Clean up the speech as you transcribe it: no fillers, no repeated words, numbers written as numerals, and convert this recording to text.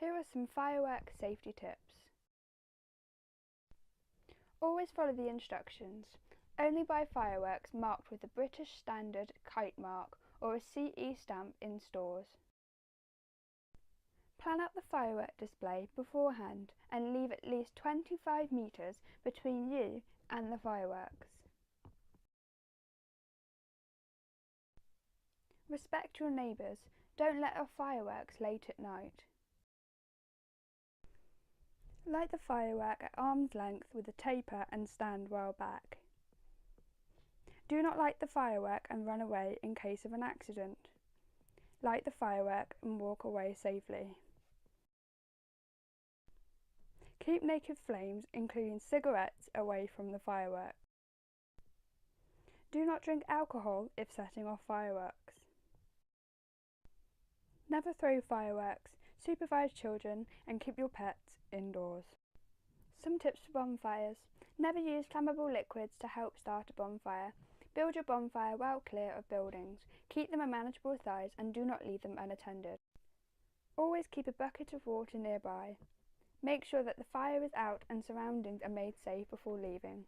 Here are some firework safety tips. Always follow the instructions. Only buy fireworks marked with the British Standard kite mark or a CE stamp in stores. Plan out the firework display beforehand and leave at least 25 metres between you and the fireworks. Respect your neighbours. Don't let off fireworks late at night. Light the firework at arm's length with a taper and stand well back. Do not light the firework and run away in case of an accident. Light the firework and walk away safely. Keep naked flames, including cigarettes, away from the firework. Do not drink alcohol if setting off fireworks. Never throw fireworks. Supervise children and keep your pets indoors. Some tips for bonfires. Never use flammable liquids to help start a bonfire. Build your bonfire well clear of buildings. Keep them a manageable size and do not leave them unattended. Always keep a bucket of water nearby. Make sure that the fire is out and surroundings are made safe before leaving.